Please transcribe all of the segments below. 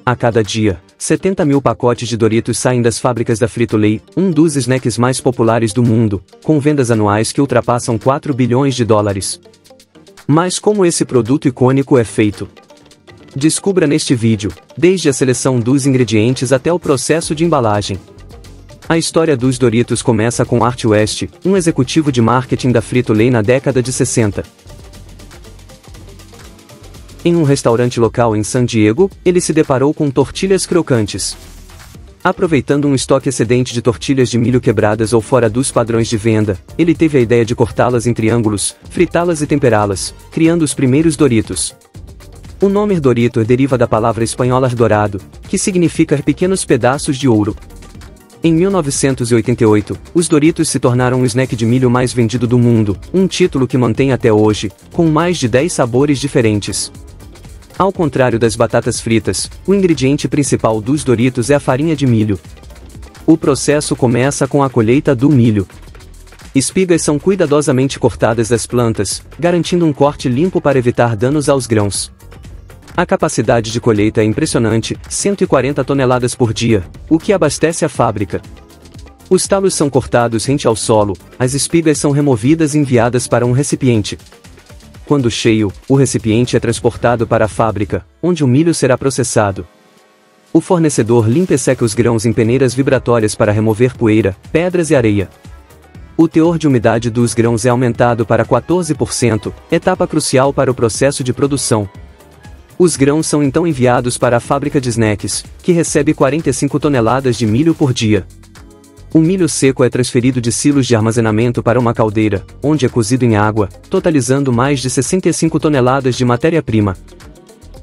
A cada dia, 70 mil pacotes de Doritos saem das fábricas da Frito-Lay, um dos snacks mais populares do mundo, com vendas anuais que ultrapassam 4 bilhões de dólares. Mas como esse produto icônico é feito? Descubra neste vídeo, desde a seleção dos ingredientes até o processo de embalagem. A história dos Doritos começa com Art West, um executivo de marketing da Frito-Lay na década de 60. Em um restaurante local em San Diego, ele se deparou com tortilhas crocantes. Aproveitando um estoque excedente de tortilhas de milho quebradas ou fora dos padrões de venda, ele teve a ideia de cortá-las em triângulos, fritá-las e temperá-las, criando os primeiros Doritos. O nome Dorito deriva da palavra espanhola dourado, que significa pequenos pedaços de ouro. Em 1988, os Doritos se tornaram o snack de milho mais vendido do mundo, um título que mantém até hoje, com mais de 10 sabores diferentes. Ao contrário das batatas fritas, o ingrediente principal dos Doritos é a farinha de milho. O processo começa com a colheita do milho. Espigas são cuidadosamente cortadas das plantas, garantindo um corte limpo para evitar danos aos grãos. A capacidade de colheita é impressionante, 140 toneladas por dia, o que abastece a fábrica. Os talos são cortados rente ao solo, as espigas são removidas e enviadas para um recipiente. Quando cheio, o recipiente é transportado para a fábrica, onde o milho será processado. O fornecedor limpa e seca os grãos em peneiras vibratórias para remover poeira, pedras e areia. O teor de umidade dos grãos é aumentado para 14%, etapa crucial para o processo de produção. Os grãos são então enviados para a fábrica de snacks, que recebe 45 toneladas de milho por dia. O milho seco é transferido de silos de armazenamento para uma caldeira, onde é cozido em água, totalizando mais de 65 toneladas de matéria-prima.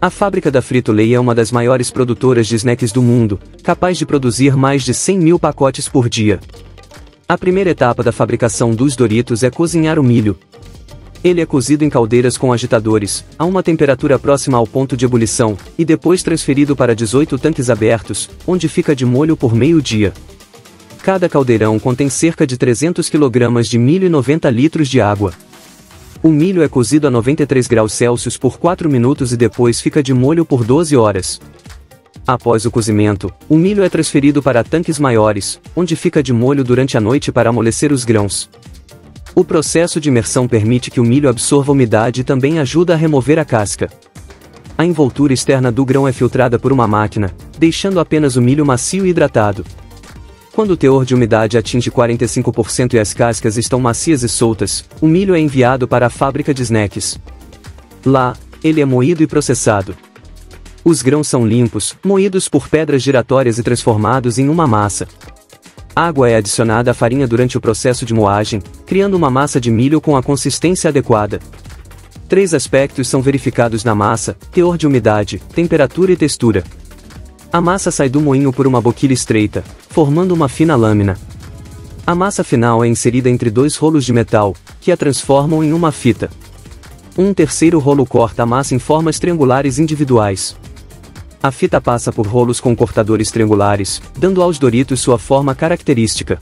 A fábrica da Frito-Lay é uma das maiores produtoras de snacks do mundo, capaz de produzir mais de 100 mil pacotes por dia. A primeira etapa da fabricação dos Doritos é cozinhar o milho. Ele é cozido em caldeiras com agitadores, a uma temperatura próxima ao ponto de ebulição, e depois transferido para 18 tanques abertos, onde fica de molho por meio-dia. Cada caldeirão contém cerca de 300 kg de milho e 90 litros de água. O milho é cozido a 93 graus Celsius por 4 minutos e depois fica de molho por 12 horas. Após o cozimento, o milho é transferido para tanques maiores, onde fica de molho durante a noite para amolecer os grãos. O processo de imersão permite que o milho absorva umidade e também ajuda a remover a casca. A envoltura externa do grão é filtrada por uma máquina, deixando apenas o milho macio e hidratado. Quando o teor de umidade atinge 45% e as cascas estão macias e soltas, o milho é enviado para a fábrica de snacks. Lá, ele é moído e processado. Os grãos são limpos, moídos por pedras giratórias e transformados em uma massa. Água é adicionada à farinha durante o processo de moagem, criando uma massa de milho com a consistência adequada. 3 aspectos são verificados na massa: teor de umidade, temperatura e textura. A massa sai do moinho por uma boquilha estreita, formando uma fina lâmina. A massa final é inserida entre 2 rolos de metal, que a transformam em uma fita. Um terceiro rolo corta a massa em formas triangulares individuais. A fita passa por rolos com cortadores triangulares, dando aos Doritos sua forma característica.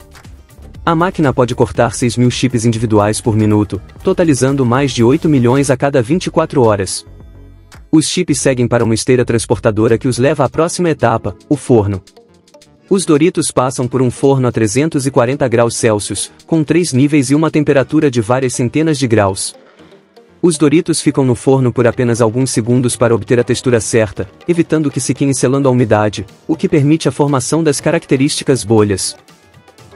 A máquina pode cortar 6.000 chips individuais por minuto, totalizando mais de 8 milhões a cada 24 horas. Os chips seguem para uma esteira transportadora que os leva à próxima etapa, o forno. Os Doritos passam por um forno a 340 graus Celsius, com 3 níveis e uma temperatura de várias centenas de graus. Os Doritos ficam no forno por apenas alguns segundos para obter a textura certa, evitando que sequem e selando a umidade, o que permite a formação das características bolhas.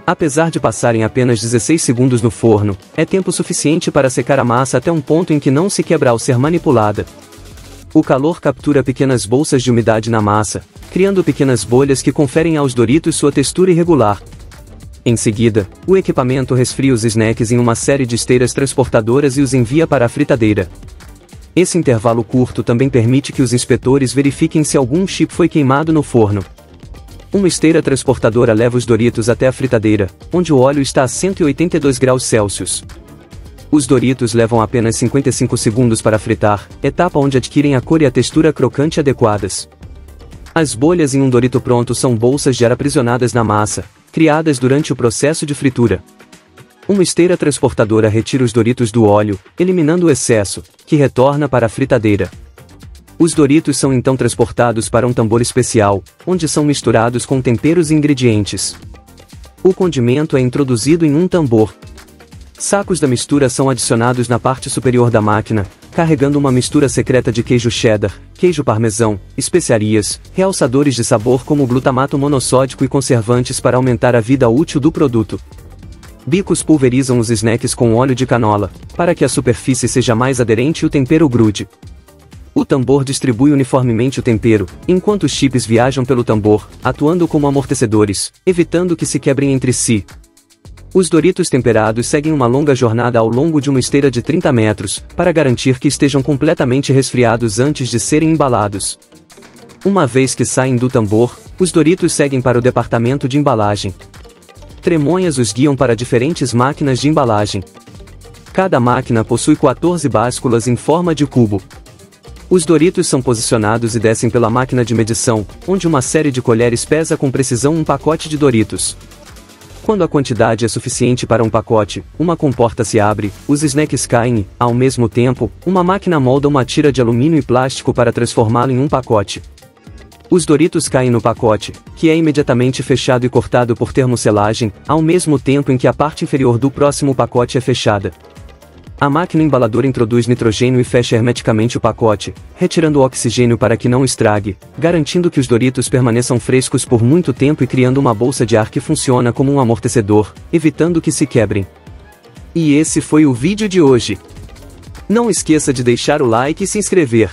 Apesar de passarem apenas 16 segundos no forno, é tempo suficiente para secar a massa até um ponto em que não se quebra ao ser manipulada. O calor captura pequenas bolsas de umidade na massa, criando pequenas bolhas que conferem aos Doritos sua textura irregular. Em seguida, o equipamento resfria os snacks em uma série de esteiras transportadoras e os envia para a fritadeira. Esse intervalo curto também permite que os inspetores verifiquem se algum chip foi queimado no forno. Uma esteira transportadora leva os Doritos até a fritadeira, onde o óleo está a 182 graus Celsius. Os Doritos levam apenas 55 segundos para fritar, etapa onde adquirem a cor e a textura crocante adequadas. As bolhas em um Dorito pronto são bolsas de ar aprisionadas na massa, criadas durante o processo de fritura. Uma esteira transportadora retira os Doritos do óleo, eliminando o excesso, que retorna para a fritadeira. Os Doritos são então transportados para um tambor especial, onde são misturados com temperos e ingredientes. O condimento é introduzido em um tambor. Sacos da mistura são adicionados na parte superior da máquina, carregando uma mistura secreta de queijo cheddar, queijo parmesão, especiarias, realçadores de sabor como glutamato monossódico e conservantes para aumentar a vida útil do produto. Bicos pulverizam os snacks com óleo de canola, para que a superfície seja mais aderente e o tempero grude. O tambor distribui uniformemente o tempero, enquanto os chips viajam pelo tambor, atuando como amortecedores, evitando que se quebrem entre si. Os Doritos temperados seguem uma longa jornada ao longo de uma esteira de 30 metros, para garantir que estejam completamente resfriados antes de serem embalados. Uma vez que saem do tambor, os Doritos seguem para o departamento de embalagem. Tremonhas os guiam para diferentes máquinas de embalagem. Cada máquina possui 14 básculas em forma de cubo. Os Doritos são posicionados e descem pela máquina de medição, onde uma série de colheres pesa com precisão um pacote de Doritos. Quando a quantidade é suficiente para um pacote, uma comporta se abre, os snacks caem e, ao mesmo tempo, uma máquina molda uma tira de alumínio e plástico para transformá-lo em um pacote. Os Doritos caem no pacote, que é imediatamente fechado e cortado por termoselagem, ao mesmo tempo em que a parte inferior do próximo pacote é fechada. A máquina embaladora introduz nitrogênio e fecha hermeticamente o pacote, retirando o oxigênio para que não estrague, garantindo que os Doritos permaneçam frescos por muito tempo e criando uma bolsa de ar que funciona como um amortecedor, evitando que se quebrem. E esse foi o vídeo de hoje. Não esqueça de deixar o like e se inscrever.